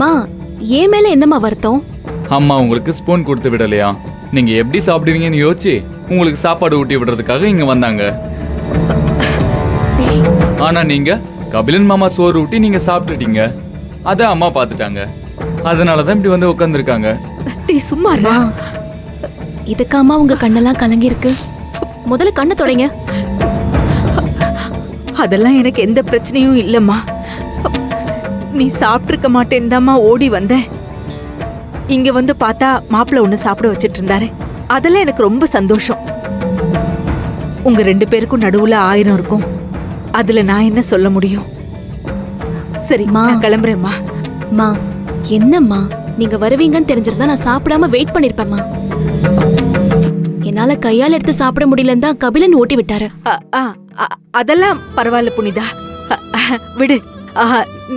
மா ஏன் மேல என்னம்மா வருத்தம்? அம்மா உங்களுக்கு ஸ்பூன் கொடுத்து விடலையா? நீங்க எப்படி சாப்பிடுவீங்கன்னு யோசிச்சு உங்களுக்கு சாப்பாடு ஊட்டி விடுறதுக்காக இங்க வந்தாங்க. ஆனா நீங்க கபிலன் மாமா சோறு ஊட்டி நீங்க சாப்பிட்டுட்டீங்க. அத அம்மா பாத்துட்டாங்க. அதனாலதான் இப்படி வந்து உட்கார்ந்துருக்காங்க. சும்மா மா இதுக்காமா உங்க கண்ணெல்லாம் கலங்கி இருக்கு? முதல்ல கண்ணை தொடங்க. அதெல்லாம் எனக்கு எந்த பிரச்சனையும் இல்லம்மா. நீ சாப்பிட்டிருக்க மாட்டேன்தாம்மா ஓடி வந்தேன். இங்க வந்து பார்த்தா மாப்பிள்ள ஒண்ணு சாப்பிட வச்சிட்டு இருந்தாரு. அதெல்லாம் எனக்கு ரொம்ப சந்தோஷம். உங்க 2 பேருக்கும் நடுவுல 1000 இருக்கும். அதுல நான் என்ன சொல்ல முடியும்? சரி நான் கிளம்புறேம்மா. மா என்னம்மா, நீங்க வருவீங்கன்னு தெரிஞ்சிருந்தா நான் சாப்பிடாம வெயிட் பண்ணிருப்பேம்மா. என்னால கையால் எடுத்து சாப்பிட முடியலன்னு தான் கபிலன் ஓட்டி விட்டாரு. அதெல்லாம் பரவாயில்ல புனிதா, விடு.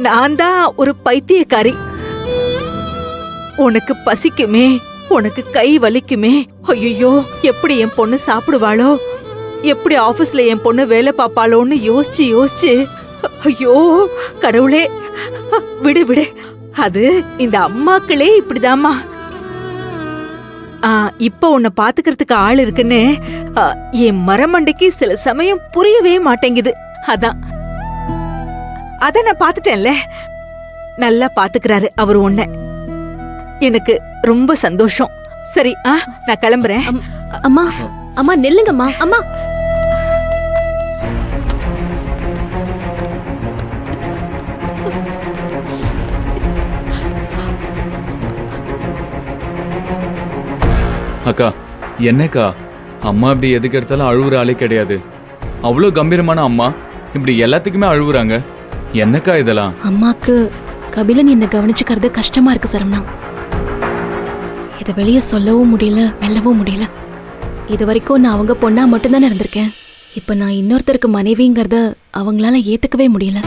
நான் தான் ஒரு பைத்தியக்காரி. உனக்கு பசிக்குமே, உனக்கு கை வலிக்குமே, ஐயோ எப்படி என் பொண்ணு சாப்பிடுவாளோ, எப்படி ஆபீஸ்ல என் பொண்ணு வேலை பாப்பாளோன்னு யோசிச்சு யோசிச்சு, ஐயோ கடவுளே, விடு விடு. அது இந்த அம்மாக்களே இப்படிதாம்மா. இப்ப உன்னை பாத்துக்கிறதுக்கு ஆள் இருக்குன்னு என் மரமண்டைக்கு சில சமயம் புரியவே மாட்டேங்குது. அத நான் பாத்துட்டேன்ல. நல்லா பாத்துக்கிறாரு அவரு உன்னை. எனக்கு ரொம்ப சந்தோஷம். சரி நான் கிளம்புறேன். அம்மா அம்மா நெல்லுங்கம்மா. அம்மா அக்கா என்னக்கா, அம்மா இப்படி எதுக்கு எடுத்தாலும் அழுவுற ஆளே கிடையாது. அவ்வளோ கம்பீரமான அம்மா இப்படி எல்லாத்துக்குமே அழுவுறாங்க. என்னக்கா இதெல்லாம்? அம்மாக்கு கபிலன் என்ன கவனிச்சுக்கிறது கஷ்டமா இருக்கு சரவணா. இதை வெளியே சொல்லவும் முடியல, மெல்லவும் முடியல. இது வரைக்கும் நான் அவங்க பொண்ணா மட்டும்தானே இருந்திருக்கேன். இப்ப நான் இன்னொருத்தருக்கு மனைவிங்கிறத அவங்களால ஏத்துக்கவே முடியல.